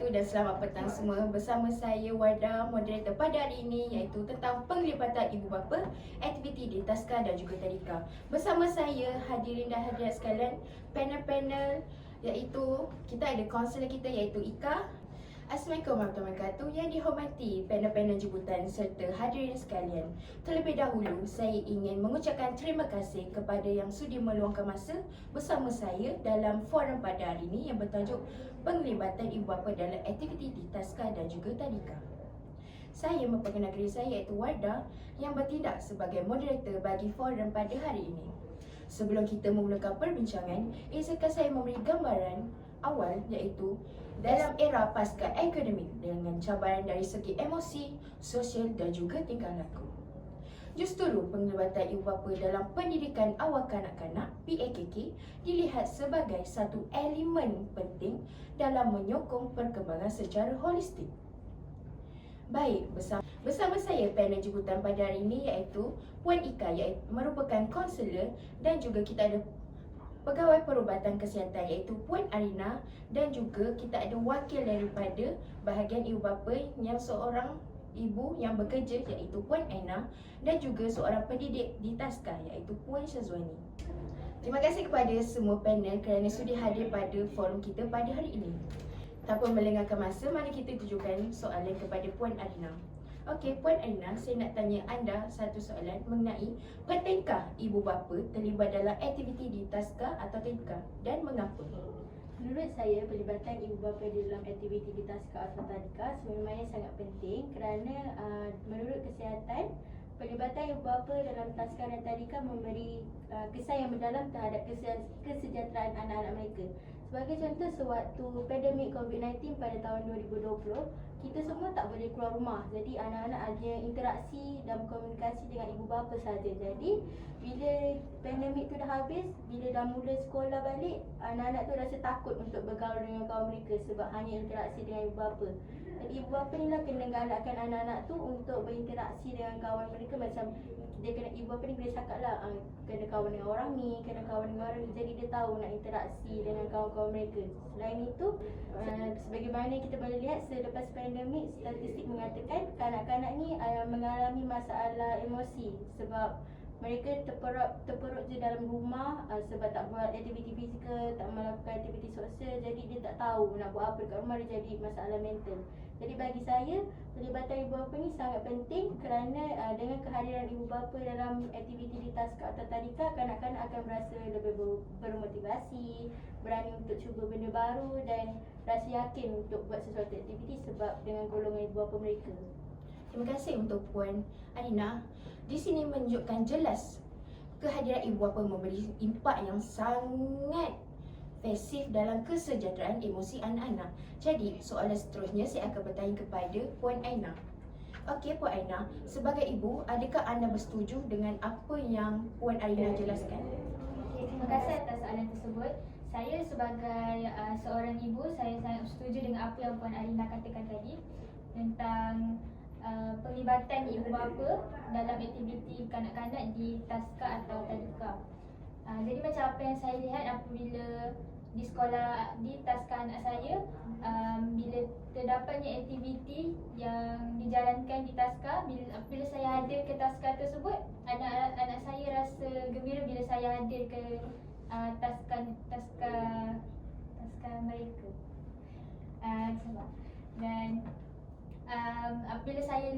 wabarakatuh dan selamat petang semua. Bersama saya Wardah, moderator pada hari ini iaitu tentang penglibatan ibu bapa, aktiviti di Taska dan juga Tadika. Bersama saya hadirin dan hadirat sekalian, panel-panel iaitu kita ada kaunselor kita iaitu Ika. Assalamualaikum warahmatullahi wabarakatuh. Yang dihormati panel-panel jemputan serta hadirin sekalian. Terlebih dahulu, saya ingin mengucapkan terima kasih kepada yang sudi meluangkan masa bersama saya dalam forum pada hari ini yang bertajuk penglibatan ibu bapa dalam aktiviti di Taska dan juga Tadika. Saya memperkenalkan diri saya iaitu Wardah yang bertindak sebagai moderator bagi forum pada hari ini. Sebelum kita memulakan perbincangan, izinkan saya memberi gambaran awal iaitu dalam era pasca akademik dengan cabaran dari segi emosi, sosial dan juga tingkah laku. Justru penglibatan ibu bapa dalam pendidikan awal kanak-kanak (PAKK) dilihat sebagai satu elemen penting dalam menyokong perkembangan secara holistik. Baik, bersama saya panel jemputan pada hari ini iaitu Puan Ika iaitu merupakan kaunselor dan juga kita ada pegawai perubatan kesihatan iaitu Puan Arina dan juga kita ada wakil daripada bahagian ibu bapa yang seorang ibu yang bekerja iaitu Puan Aina dan juga seorang pendidik di Taska iaitu Puan Syazwani. Terima kasih kepada semua panel kerana sudi hadir pada forum kita pada hari ini. Tanpa melengahkan masa, mari kita tujukan soalan kepada Puan Arina. Okey, Puan Aina, saya nak tanya anda satu soalan mengenai pentingkah ibu bapa terlibat dalam aktiviti di Taska atau Tadika dan mengapa? Menurut saya, pelibatan ibu bapa dalam aktiviti di Taska atau Tadika sebenarnya sangat penting kerana menurut kesihatan, pelibatan ibu bapa dalam Taska dan Tadika memberi kesan yang mendalam terhadap kesejahteraan anak-anak mereka. Sebagai contoh, sewaktu pandemik COVID-19 pada tahun 2020, kita semua tak boleh keluar rumah. Jadi anak-anak ada interaksi dan komunikasi dengan ibu bapa saja. Jadi bila pandemik tu dah habis, bila dah mula sekolah balik, anak-anak tu rasa takut untuk bergaul dengan kawan mereka sebab hanya interaksi dengan ibu bapa. Jadi ibu bapa ni lah kena galakkan anak-anak tu untuk berinteraksi dengan kawan mereka. Macam dia kena, ibu bapa ni boleh cakap lah, kena kawan dengan orang ni, kena kawan dengan orang ni. Jadi dia tahu nak interaksi dengan kawan-kawan mereka. Selain itu, sebagaimana kita boleh lihat selepas pandemik, statistik mengatakan kanak-kanak ni mengalami masalah emosi sebab mereka terperut je dalam rumah sebab tak buat aktiviti fizikal, tak melakukan aktiviti sosial. Jadi dia tak tahu nak buat apa dekat rumah, dia jadi masalah mental. Jadi bagi saya, pelibatan ibu bapa ni sangat penting kerana dengan kehadiran ibu bapa dalam aktiviti di Taska atau Tadika, kanak-kanak akan merasa lebih bermotivasi, berani untuk cuba benda baru dan rasa yakin untuk buat sesuatu aktiviti sebab dengan golongan ibu bapa mereka. Terima kasih untuk Puan Arina. Di sini menunjukkan jelas kehadiran ibu bapa memberi impak yang sangat pasif dalam kesejahteraan emosi anak-anak. Jadi, soalan seterusnya saya akan bertanya kepada Puan Aina. Okey, Puan Aina, sebagai ibu, adakah anda bersetuju dengan apa yang Puan Arina jelaskan? Okay, terima kasih atas soalan tersebut. Saya sebagai seorang ibu, saya sangat setuju dengan apa yang Puan Arina katakan tadi tentang penglibatan ibu bapa dalam aktiviti kanak-kanak di Taska atau Tadika. Jadi macam apa yang saya lihat apabila di sekolah di Taska anak saya, bila terdapatnya aktiviti yang dijalankan di Taska, bila saya hadir ke Taska tersebut, anak saya rasa gembira bila saya hadir ke Taska mereka. Dan apabila saya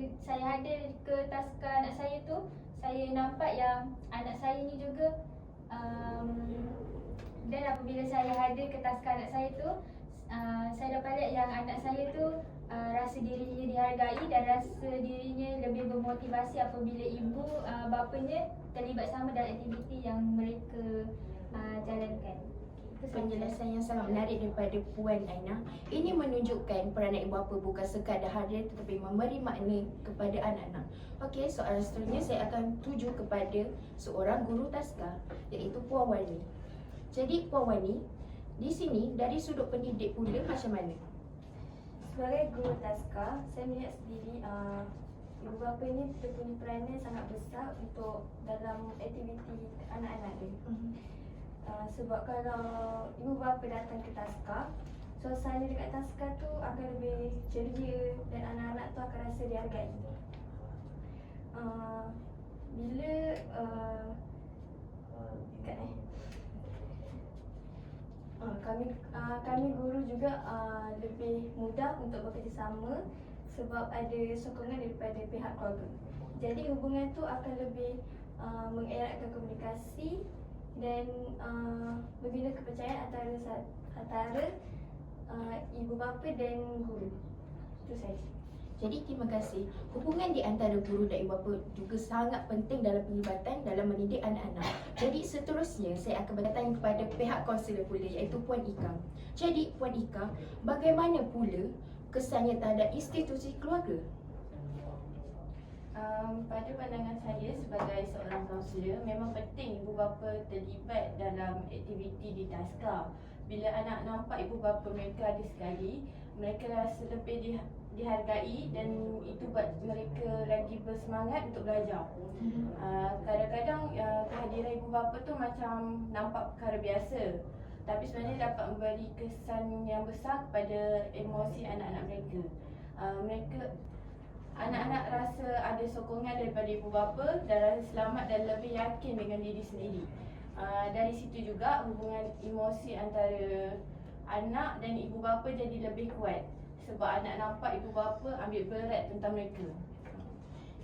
hadir ke Taska anak saya tu, saya nampak yang anak saya ni juga dan apabila saya hadir ke Taska anak saya tu, saya dapat lihat yang anak saya tu rasa dirinya dihargai dan rasa dirinya lebih bermotivasi apabila ibu bapanya terlibat sama dalam aktiviti yang mereka jalankan. Penjelasan yang sangat menarik daripada Puan Aina. Ini menunjukkan peranan ibu bapa bukan sekadar hadir tetapi memberi makna kepada anak-anak. Okey, soalan seterusnya saya akan tuju kepada seorang guru Taska iaitu Puan Wani. Jadi Puan Wani, di sini dari sudut pendidik pula macam mana? Sebagai guru Taska, saya melihat sendiri ibu bapa ini berpunya peranan sangat besar untuk dalam aktiviti anak-anak dia. Sebab kalau ibu bapa datang ke Taska, suasana dekat Taska tu akan lebih ceria dan anak-anak tu akan rasa dihargai. Bila kami guru juga lebih mudah untuk bekerjasama sebab ada sokongan daripada pihak keluarga. Jadi hubungan tu akan lebih mengeratkan komunikasi dan membina kepercayaan antara ibu bapa dan guru. Itu saja. Jadi terima kasih. Hubungan di antara guru dan ibu bapa juga sangat penting dalam penglibatan dalam mendidik anak-anak. Jadi seterusnya saya akan bertanya kepada pihak kaunselor pula, iaitu Puan Ika. Jadi Puan Ika, bagaimana pula kesannya terhadap institusi keluarga? Pada pandangan saya sebagai seorang kaunselor, memang penting ibu bapa terlibat dalam aktiviti di Taska. Bila anak nampak ibu bapa mereka ada sekali, mereka rasa lebih dihargai dan itu buat mereka lagi bersemangat untuk belajar. Kadang-kadang kehadiran ibu bapa tu macam nampak perkara biasa, tapi sebenarnya dapat memberi kesan yang besar kepada emosi anak-anak mereka. Anak-anak rasa ada sokongan daripada ibu bapa dan rasa selamat dan lebih yakin dengan diri sendiri. Dari situ juga hubungan emosi antara anak dan ibu bapa jadi lebih kuat sebab anak nampak ibu bapa ambil berat tentang mereka.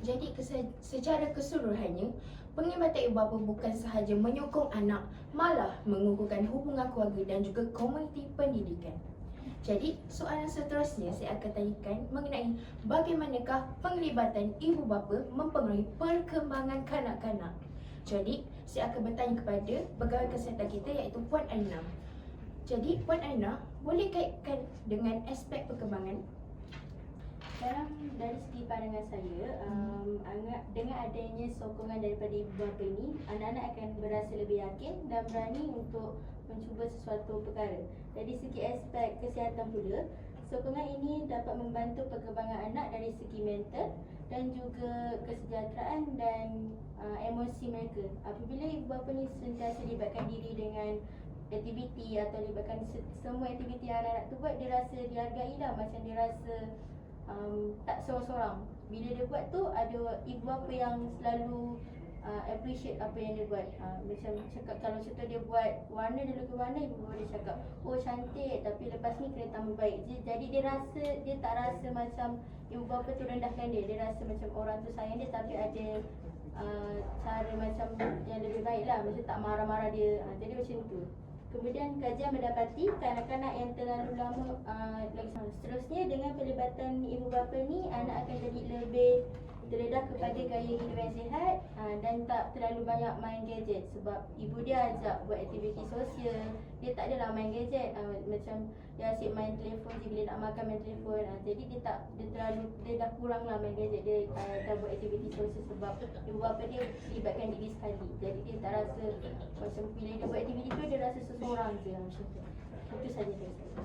Jadi secara keseluruhannya, penglibatan ibu bapa bukan sahaja menyokong anak, malah mengukuhkan hubungan keluarga dan juga komuniti pendidikan. Jadi soalan seterusnya saya akan tanyakan mengenai bagaimanakah penglibatan ibu bapa mempengaruhi perkembangan kanak-kanak. Jadi saya akan bertanya kepada pegawai kesihatan kita, iaitu Puan Alina. Jadi Puan Alina, boleh kaitkan dengan aspek perkembangan? Dari segi pandangan saya, dengan adanya sokongan daripada ibu bapa ini, anak-anak akan berasa lebih yakin dan berani untuk mencuba sesuatu perkara. Dari segi aspek kesihatan pula, sokongan ini dapat membantu perkembangan anak dari segi mental dan juga kesejahteraan dan emosi mereka. Apabila ibu bapa ni sentiasa libatkan diri dengan aktiviti atau libatkan semua aktiviti yang anak-anak tu buat, dia rasa dihargai lah, macam dia rasa tak seorang-seorang. Bila dia buat tu, ada ibu bapa yang selalu appreciate apa yang dia buat. Macam cakap, kalau contoh dia buat warna, dia lukis warna, ibu bapa dia cakap, oh cantik, tapi lepas ni kena tambah baik. Jadi dia tak rasa macam ibu bapa tu rendahkan dia. Dia rasa macam orang tu sayang dia, tapi ada cara macam yang lebih baik lah, macam tak marah-marah dia. Jadi macam tu. Kemudian kajian mendapati kanak-kanak yang terlalu lama lagi sama. Seterusnya, dengan pelibatan ibu bapa ni, anak akan jadi lebih terdedah kepada gaya hidup yang sihat dan tak terlalu banyak main gadget sebab ibu dia ajak buat aktiviti sosial. Dia tak adalah main gadget, macam dia asyik main telefon je, bila nak makan main telefon. Jadi dia dah kurang lah main gadget. Dia dah buat aktiviti sosial sebab ibu bapa dia libatkan diri sekali. Jadi dia tak rasa macam bila dia buat aktiviti tu, dia rasa seseorang je macam tu. Itu saja dari saya.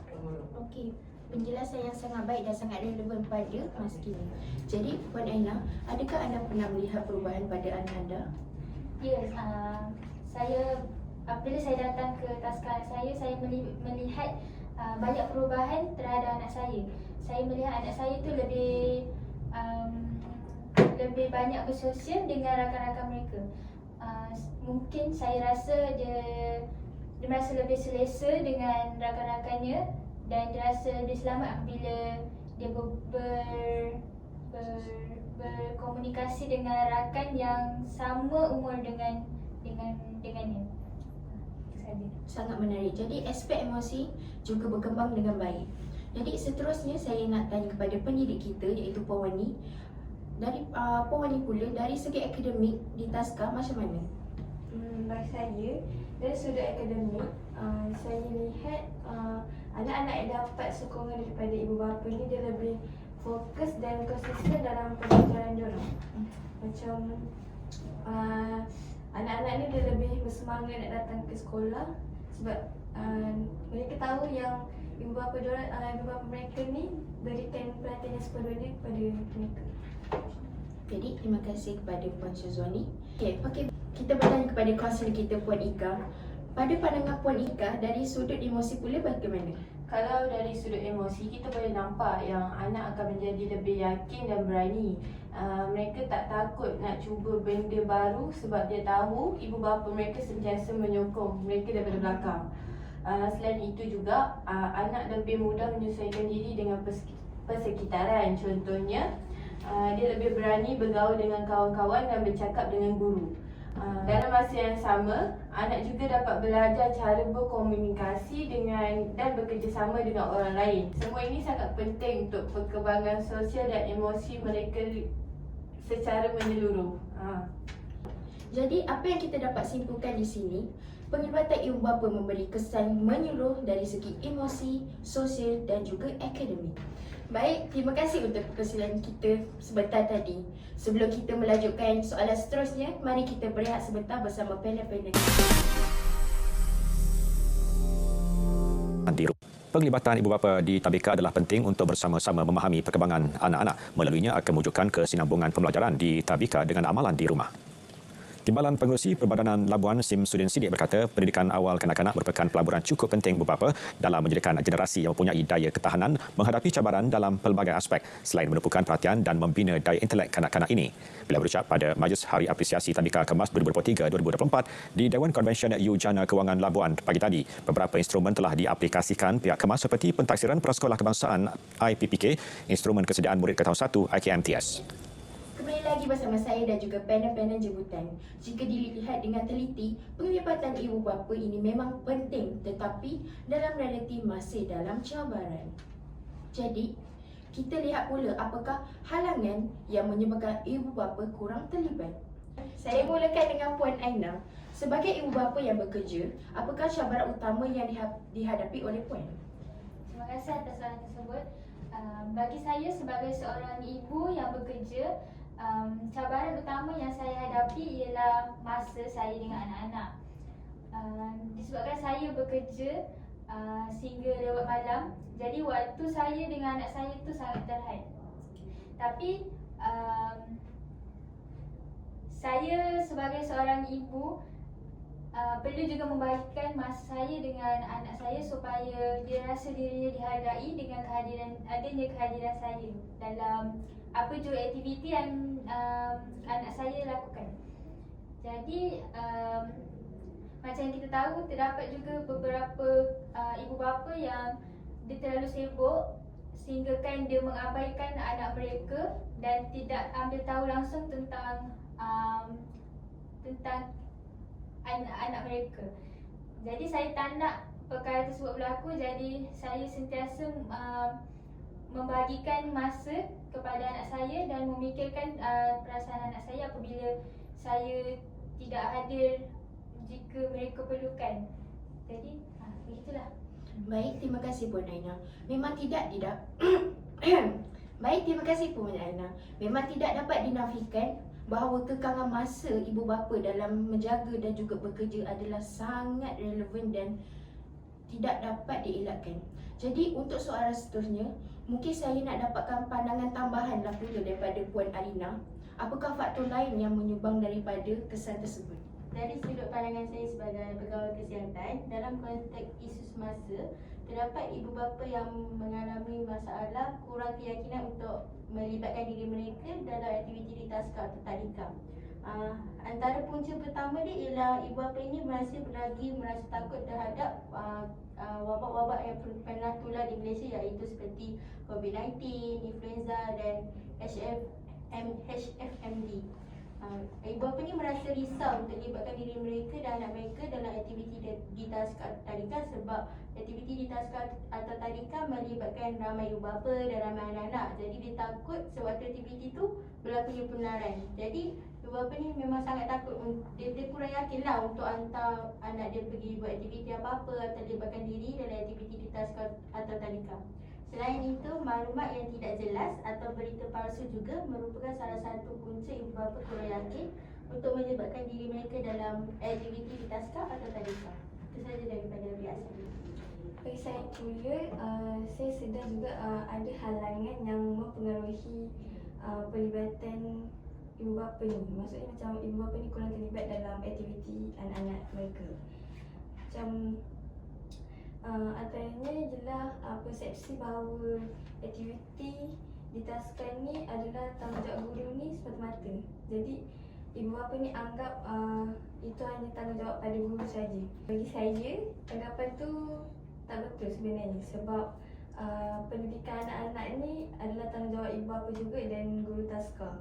Okey, penjelasan yang sangat baik dan sangat relevan pada masa kini. Jadi Puan Aina, adakah anda pernah melihat perubahan pada anak anda? Ya, saya apabila saya datang ke Taska saya melihat banyak perubahan terhadap anak saya. Saya melihat anak saya tu lebih banyak bersosial dengan rakan-rakan mereka. Mungkin saya rasa dia merasa lebih selesa dengan rakan-rakannya dan dia rasa dia selamat apabila dia berkomunikasi dengan rakan yang sama umur dengannya. Saja. Sangat menarik. Jadi aspek emosi juga berkembang dengan baik. Jadi seterusnya saya nak tanya kepada pendidik kita, iaitu Puan Wani. Dari Puan Wani pula, dari segi akademik di Taska macam mana? Bagi saya, dari sudut akademik, saya lihat anak-anak yang dapat sokongan daripada ibu bapa ni, dia lebih fokus dan konsisten dalam pelajaran diorang. Macam anak-anak ni dia lebih bersemangat nak datang ke sekolah sebab mereka tahu yang ibu bapa mereka ni berikan perhatian yang sepenuhnya kepada mereka. Jadi terima kasih kepada Puan Syazwani. Okey, kita bertanya kepada kaunselor kita, Puan Ika. Pada pandangan Puan Ika, dari sudut emosi pula bagaimana? Kalau dari sudut emosi, kita boleh nampak yang anak akan menjadi lebih yakin dan berani. Mereka tak takut nak cuba benda baru sebab dia tahu ibu bapa mereka sentiasa menyokong mereka daripada belakang. Selain itu juga, anak lebih mudah menyesuaikan diri dengan persekitaran. Contohnya, dia lebih berani bergaul dengan kawan-kawan dan bercakap dengan guru. Dalam masa yang sama, anak juga dapat belajar cara berkomunikasi dan bekerjasama dengan orang lain. Semua ini sangat penting untuk perkembangan sosial dan emosi mereka secara menyeluruh. Jadi apa yang kita dapat simpulkan di sini, penglibatan ibu bapa memberi kesan menyeluruh dari segi emosi, sosial dan juga akademik. Baik, terima kasih untuk perkongsian kita sebentar tadi. Sebelum kita melanjutkan soalan seterusnya, mari kita berehat sebentar bersama panel-panel. Penglibatan ibu bapa di tadika adalah penting untuk bersama-sama memahami perkembangan anak-anak. Melaluinya akan mewujudkan kesinambungan pembelajaran di tadika dengan amalan di rumah. Timbalan Pengerusi Perbadanan Labuan Sim Sudin Sidik berkata, pendidikan awal kanak-kanak merupakan pelaburan cukup penting ibu bapa dalam menjadikan generasi yang mempunyai daya ketahanan menghadapi cabaran dalam pelbagai aspek selain menumpukan perhatian dan membina daya intelek kanak-kanak ini. Bila berucap pada Majlis Hari Apresiasi Tadika Kemas 2023-2024 di Dewan Konvensyen Yujana Kewangan Labuan pagi tadi, beberapa instrumen telah diaplikasikan pihak Kemas seperti pentaksiran Prasekolah Kebangsaan IPPK, instrumen kesediaan murid ke tahun 1 IKMTS. Kembali lagi bersama saya dan juga panel-panel jemputan. Jika dilihat dengan teliti, penglibatan ibu bapa ini memang penting tetapi dalam realiti masih dalam cabaran. Jadi, kita lihat pula apakah halangan yang menyebabkan ibu bapa kurang terlibat. Saya mulakan dengan Puan Aina. Sebagai ibu bapa yang bekerja, apakah cabaran utama yang dihadapi oleh Puan? Terima kasih atas soalan tersebut. Bagi saya sebagai seorang ibu yang bekerja, cabaran utama yang saya hadapi ialah masa saya dengan anak-anak. Disebabkan saya bekerja sehingga lewat malam, jadi waktu saya dengan anak saya itu sangat terhad. Tapi saya sebagai seorang ibu perlu juga membahagikan masa saya dengan anak saya supaya dia rasa dirinya dihargai dengan adanya kehadiran saya dalam apa jua aktiviti yang anak saya lakukan. Jadi macam yang kita tahu, terdapat juga beberapa ibu bapa yang dia terlalu sibuk sehinggakan dia mengabaikan anak mereka dan tidak ambil tahu langsung tentang anak-anak mereka. Jadi saya tak nak perkara tersebut berlaku, jadi saya sentiasa membahagikan masa kepada anak saya dan memikirkan perasaan anak saya apabila saya tidak hadir jika mereka perlukan. Jadi begitulah. Baik, terima kasih Puan Aina. Memang tidak Baik, terima kasih Puan Aina. Memang tidak dapat dinafikan bahawa kekangan masa ibu bapa dalam menjaga dan juga bekerja adalah sangat relevan dan tidak dapat dielakkan. Jadi untuk soalan seterusnya, mungkin saya nak dapatkan pandangan tambahan lah pula daripada Puan Alina. Apakah faktor lain yang menyumbang daripada kesan tersebut? Dari sudut pandangan saya sebagai pegawai kesihatan, dalam konteks isu semasa, terdapat ibu bapa yang mengalami masalah kurang keyakinan untuk melibatkan diri mereka dalam aktiviti di taska atau tadika. Antara punca pertama dia ialah ibu bapa ini merasa takut terhadap wabak-wabak yang pernah tular di Malaysia, iaitu seperti COVID-19, influenza dan HFMD. Ibu bapa ni merasa risau untuk libatkan diri mereka dan anak mereka dalam aktiviti di taska tadika sebab aktiviti di taska atau tadika melibatkan ramai ibu bapa dan ramai anak-anak. Jadi dia takut sewaktu aktiviti tu berlakunya penularan. Jadi ibu bapa ni memang sangat takut, dia kurang yakin lah untuk hantar anak dia pergi buat aktiviti apa-apa atau libatkan diri dalam aktiviti di taska atau tadika. Selain itu, maklumat yang tidak jelas atau berita palsu juga merupakan salah satu punca ibu bapa kurang yakin untuk melibatkan diri mereka dalam aktiviti di taska atau tadika. Itu saja daripada pihak saya. Bagi saya pula, saya sedar juga ada halangan yang mempengaruhi pelibatan ibu bapa ni. Maksudnya macam ibu bapa ni kurang terlibat dalam aktiviti anak-anak mereka. Macam Antaranya ialah persepsi bahawa aktiviti di taskar ni adalah tanggungjawab guru ni semata-mata. Jadi ibu bapa ni anggap itu hanya tanggungjawab pada guru saja. Bagi saya, anggapan tu tak betul sebenarnya sebab pendidikan anak-anak ni adalah tanggungjawab ibu bapa juga dan guru taskar.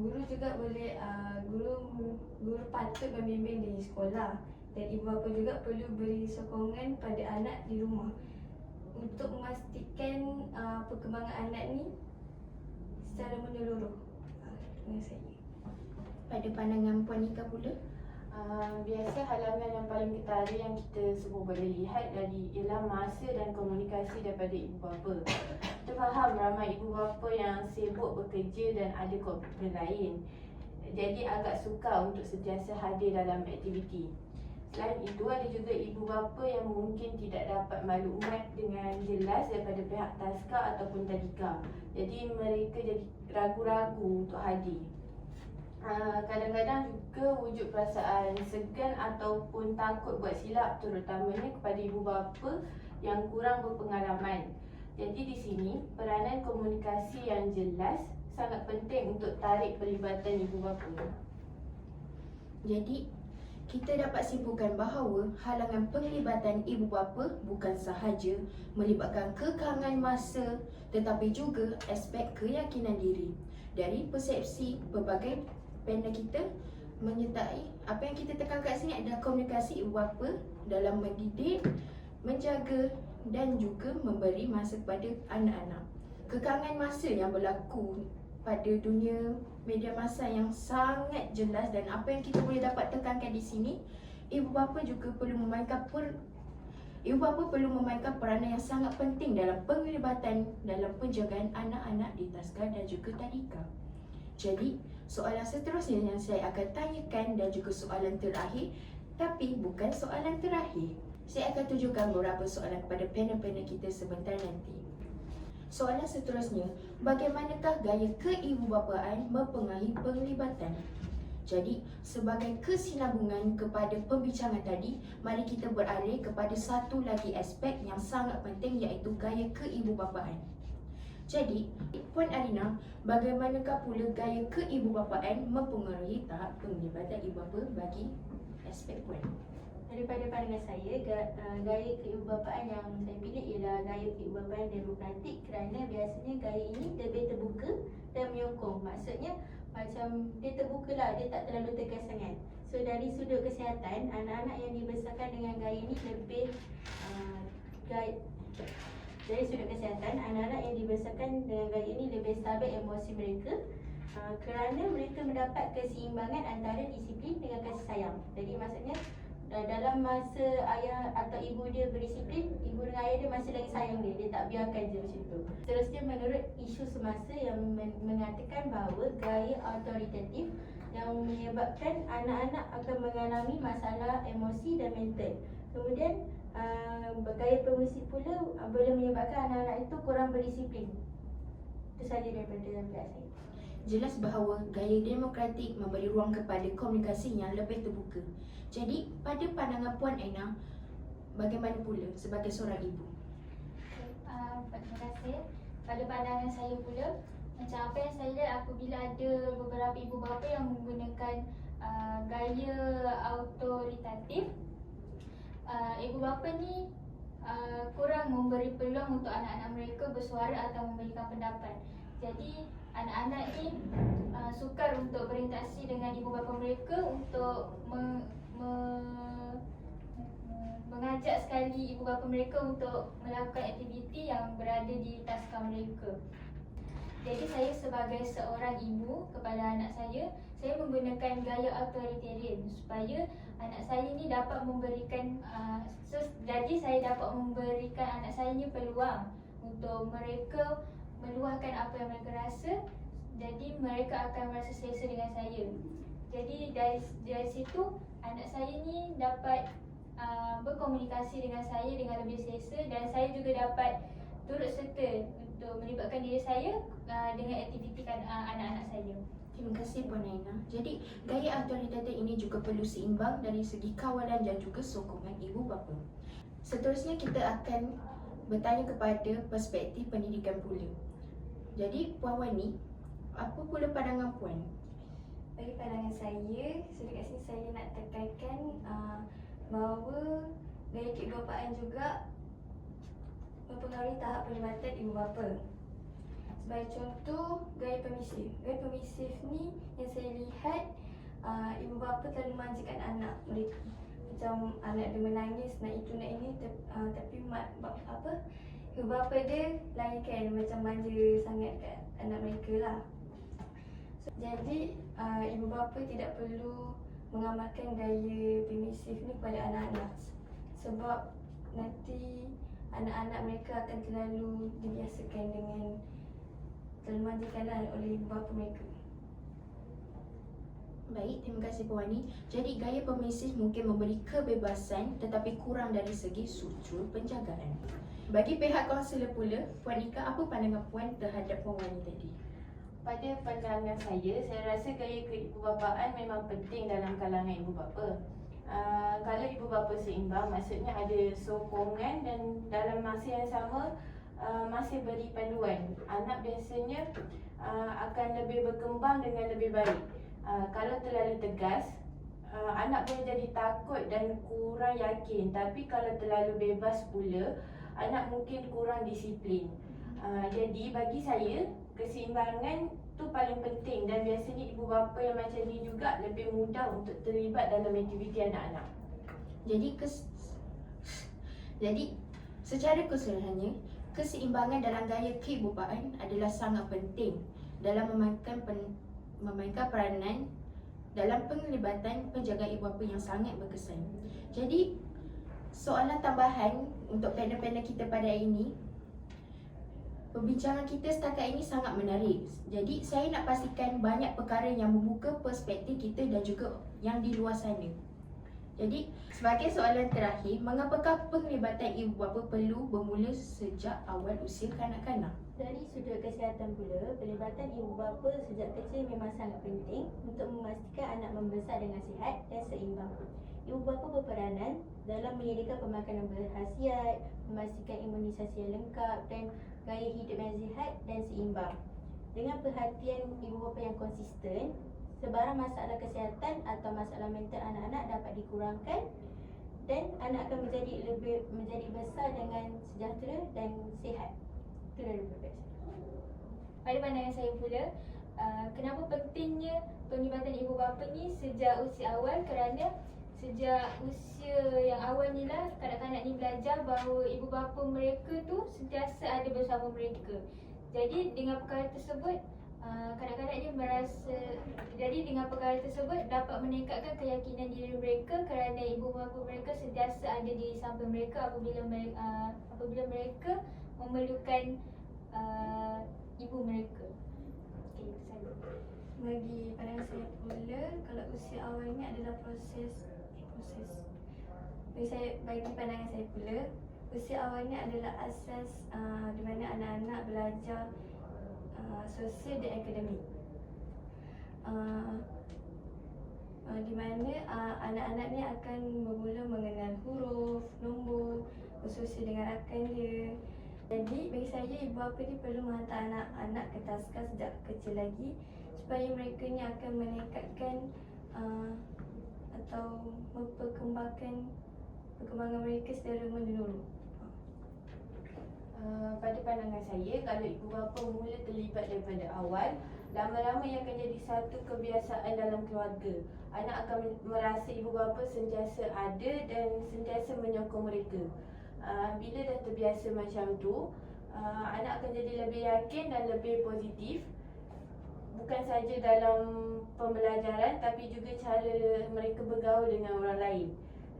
Guru juga boleh guru patut membimbing di sekolah dan ibu bapa juga perlu beri sokongan pada anak di rumah untuk memastikan perkembangan anak ni secara menyeluruh. Terima kasih. Pada pandangan Puan Nika pula, Biasa halangan yang paling ketara yang kita semua boleh lihat ialah masa dan komunikasi daripada ibu bapa. Kita faham ramai ibu bapa yang sibuk bekerja dan ada komitmen lain. Jadi agak sukar untuk sentiasa hadir dalam aktiviti. Selain itu, ada juga ibu bapa yang mungkin tidak dapat maklumat dengan jelas daripada pihak taskar ataupun tadika. Jadi mereka jadi ragu-ragu untuk hadir. Kadang-kadang juga wujud perasaan segan ataupun takut buat silap, terutamanya kepada ibu bapa yang kurang berpengalaman. Jadi di sini peranan komunikasi yang jelas sangat penting untuk tarik pelibatan ibu bapa. jadi kita dapat simpulkan bahawa halangan penglibatan ibu bapa bukan sahaja melibatkan kekangan masa tetapi juga aspek keyakinan diri. Dari persepsi pelbagai panel kita menyertai apa yang kita tekan kat sini adalah komunikasi ibu bapa dalam mendidik, menjaga dan juga memberi masa kepada anak-anak. Kekangan masa yang berlaku pada dunia media massa yang sangat jelas dan apa yang kita boleh dapat tekankan di sini, ibu bapa perlu memainkan peranan yang sangat penting dalam penglibatan dalam penjagaan anak-anak di taskar dan juga tadika. Jadi, soalan seterusnya yang saya akan tanyakan dan juga soalan terakhir, tapi bukan soalan terakhir. Saya akan tunjukkan beberapa soalan kepada panel-panel kita sebentar nanti. Soalan seterusnya, bagaimanakah gaya keibubapaan mempengaruhi penglibatan? Jadi, sebagai kesinambungan kepada pembincangan tadi, mari kita beralih kepada satu lagi aspek yang sangat penting iaitu gaya keibubapaan. Jadi, Puan Alina, bagaimanakah pula gaya keibubapaan mempengaruhi tahap penglibatan ibu bapa bagi aspek Puan? Daripada pandangan saya, gaya keibubapaan yang saya pilih ialah gaya keibubapaan demokratik kerana biasanya gaya ini lebih terbuka dan menyokong. Maksudnya macam dia terbuka lah, dia tak terlalu tegas sangat. So dari sudut kesihatan, anak-anak yang dibesarkan dengan gaya ini lebih dari sudut kesihatan, anak-anak yang dibesarkan dengan gaya ini lebih stabil emosi mereka kerana mereka mendapat keseimbangan antara disiplin dengan kasih sayang. Jadi maksudnya dalam masa ayah atau ibu dia berdisiplin, ibu dengan ayah dia masih lagi sayang dia tak biarkan je macam tu. Seterusnya, menurut isu semasa yang mengatakan bahawa gaya autoritatif yang menyebabkan anak-anak akan mengalami masalah emosi dan mental. Kemudian gaya permisif pula boleh menyebabkan anak-anak itu kurang berdisiplin. Itu sahaja daripada pihak saya. Jelas bahawa gaya demokratik memberi ruang kepada komunikasi yang lebih terbuka. Jadi, pada pandangan Puan Aina, bagaimana pula sebagai seorang ibu? Terima kasih. Pada pandangan saya pula, macam apa yang saya lihat apabila ada beberapa ibu bapa yang menggunakan gaya autoritatif, ibu bapa ni kurang memberi peluang untuk anak-anak mereka bersuara atau memberikan pendapat. Jadi anak-anak ni sukar untuk berinteraksi dengan ibu bapa mereka untuk mengajak sekali ibu bapa mereka untuk melakukan aktiviti yang berada di taskar mereka. Jadi saya sebagai seorang ibu kepada anak saya menggunakan gaya authoritarian supaya anak saya ni dapat memberikan jadi saya dapat memberikan anak saya ni peluang untuk mereka meluahkan apa yang mereka rasa. Jadi mereka akan merasa selesa dengan saya. Jadi dari situ anak saya ni dapat berkomunikasi dengan saya dengan lebih selesa dan saya juga dapat turut serta untuk melibatkan diri saya dengan aktiviti anak-anak saya. Terima kasih Puan Aina. Jadi, gaya autoritatif ini juga perlu seimbang dari segi kawalan dan juga sokongan ibu bapa. Seterusnya kita akan bertanya kepada perspektif pendidikan pula. Jadi Puan Wani, apa pula pandangan Puan? Bagi pandangan saya, dekat sini saya nak tekankan bahawa gaya keibubapaan juga mempengaruhi tahap pelibatan ibu bapa. Sebagai contoh, gaya permisif. Gaya permisif ni yang saya lihat ibu bapa terlalu memanjakan anak mereka. Macam anak dia menangis nak itu nak ini tapi ibu bapa dia lainkan, macam manja sangat kat anak mereka lah. Jadi ibu bapa tidak perlu mengamalkan gaya permisif ni kepada anak-anak, sebab nanti anak-anak mereka akan terlalu dibiasakan dengan terlalu manjakan oleh ibu bapa mereka. Baik, terima kasih Puan Wani. Jadi gaya permisif mungkin memberi kebebasan tetapi kurang dari segi struktur penjagaan. Bagi pihak kaunselor pula, Puan Ika, apa pandangan Puan terhadap Puan Wani tadi? Pada pandangan saya rasa gaya keibubapaan memang penting dalam kalangan ibu bapa. Kalau ibu bapa seimbang, maksudnya ada sokongan dan dalam masa yang sama masih beri panduan. Anak biasanya akan lebih berkembang dengan lebih baik. Kalau terlalu tegas, anak boleh jadi takut dan kurang yakin. Tapi kalau terlalu bebas pula, anak mungkin kurang disiplin. Jadi bagi saya, keseimbangan tu paling penting dan biasanya ibu bapa yang macam ni juga lebih mudah untuk terlibat dalam aktiviti anak-anak. Jadi secara keseluruhannya, keseimbangan dalam gaya keibubapaan adalah sangat penting dalam memainkan peranan dalam penglibatan penjagaan ibu bapa yang sangat berkesan. Jadi soalan tambahan untuk panel-panel kita pada hari ini, perbincangan kita setakat ini sangat menarik. Jadi saya nak pastikan banyak perkara yang membuka perspektif kita dan juga yang di luar sana. Jadi sebagai soalan terakhir, mengapakah penglibatan ibu bapa perlu bermula sejak awal usia kanak-kanak? Dari sudut kesihatan pula, pelibatan ibu bapa sejak kecil memang sangat penting untuk memastikan anak membesar dengan sihat dan seimbang. Ibu bapa berperanan dalam menyediakan pemakanan berkhasiat, memastikan imunisasi yang lengkap dan gaya hidup yang sihat dan seimbang. Dengan perhatian ibu bapa yang konsisten, sebarang masalah kesihatan atau masalah mental anak-anak dapat dikurangkan dan anak akan menjadi besar dengan sejahtera dan sihat. Itu dari pendapat saya. Pada pandangan saya pula, kenapa pentingnya penglibatan ibu bapa ni sejak usia awal, kerana sejak usia yang awal ni lah kanak-kanak ni belajar bahawa ibu bapa mereka tu sentiasa ada bersama mereka. Jadi dengan perkara tersebut, kanak-kanak ni merasa, jadi dengan perkara tersebut dapat meningkatkan keyakinan diri mereka kerana ibu bapa mereka sentiasa ada di samping mereka apabila mereka memerlukan ibu mereka. Okey, itu saja. Bagi pandangan saya pula, kalau usia awal ni adalah proses bagi pandangan saya pula, usia awal ni adalah asas di mana anak-anak belajar sosial dan akademik. Di mana anak-anak ni akan bermula mengenal huruf, nombor, bersosial dengan rakan dia. Jadi bagi saya, ibu bapa ni perlu menghantar anak-anak ke taska sejak kecil lagi supaya mereka ni akan meningkatkan atau memperkembangkan perkembangan mereka secara menyeluruh. Pada pandangan saya, kalau ibu bapa mula terlibat daripada awal, lama-lama ia akan jadi satu kebiasaan dalam keluarga. Anak akan merasa ibu bapa sentiasa ada dan sentiasa menyokong mereka. Bila dah terbiasa macam tu, anak akan jadi lebih yakin dan lebih positif, bukan saja dalam pembelajaran tapi juga cara mereka bergaul dengan orang lain.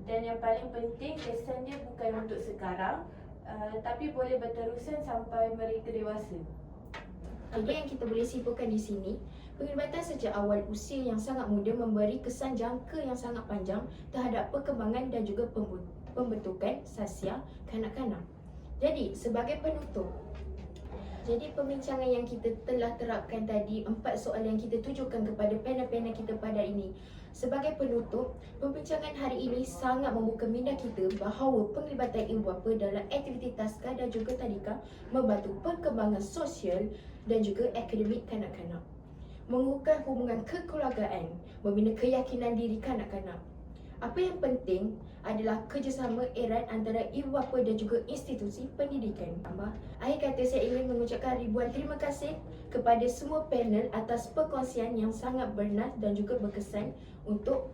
Dan yang paling penting, kesan dia bukan untuk sekarang, tapi boleh berterusan sampai mereka dewasa. Jadi yang kita boleh simpulkan di sini, penglibatan sejak awal usia yang sangat muda memberi kesan jangka yang sangat panjang terhadap perkembangan dan juga pembentukan sasial kanak-kanak. Jadi sebagai penutup, jadi pembincangan yang kita telah terapkan tadi, 4 soalan yang kita tujukan kepada panel-panel kita pada ini, Sebagai penutup, perbincangan hari ini sangat membuka minda kita bahawa penglibatan ibu bapa dalam aktiviti taska dan juga tadika membantu perkembangan sosial dan juga akademik kanak-kanak, mengukuhkan hubungan kekeluargaan, membina keyakinan diri kanak-kanak. Apa yang penting adalah kerjasama erat antara ibu bapa dan juga institusi pendidikan. Akhir kata, saya ingin mengucapkan ribuan terima kasih kepada semua panel atas perkongsian yang sangat bernas dan juga berkesan untuk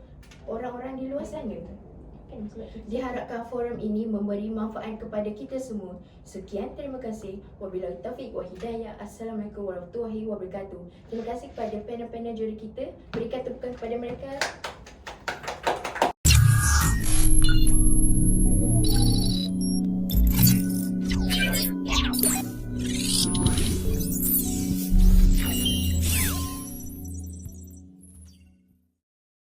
orang-orang di luar sana. Diharapkan forum ini memberi manfaat kepada kita semua. Sekian, terima kasih. Wabillahi taufiq wa hidayah. Assalamualaikum warahmatullahi wabarakatuh. Terima kasih kepada panel-panel juri kita. Berikan tepukan kepada mereka.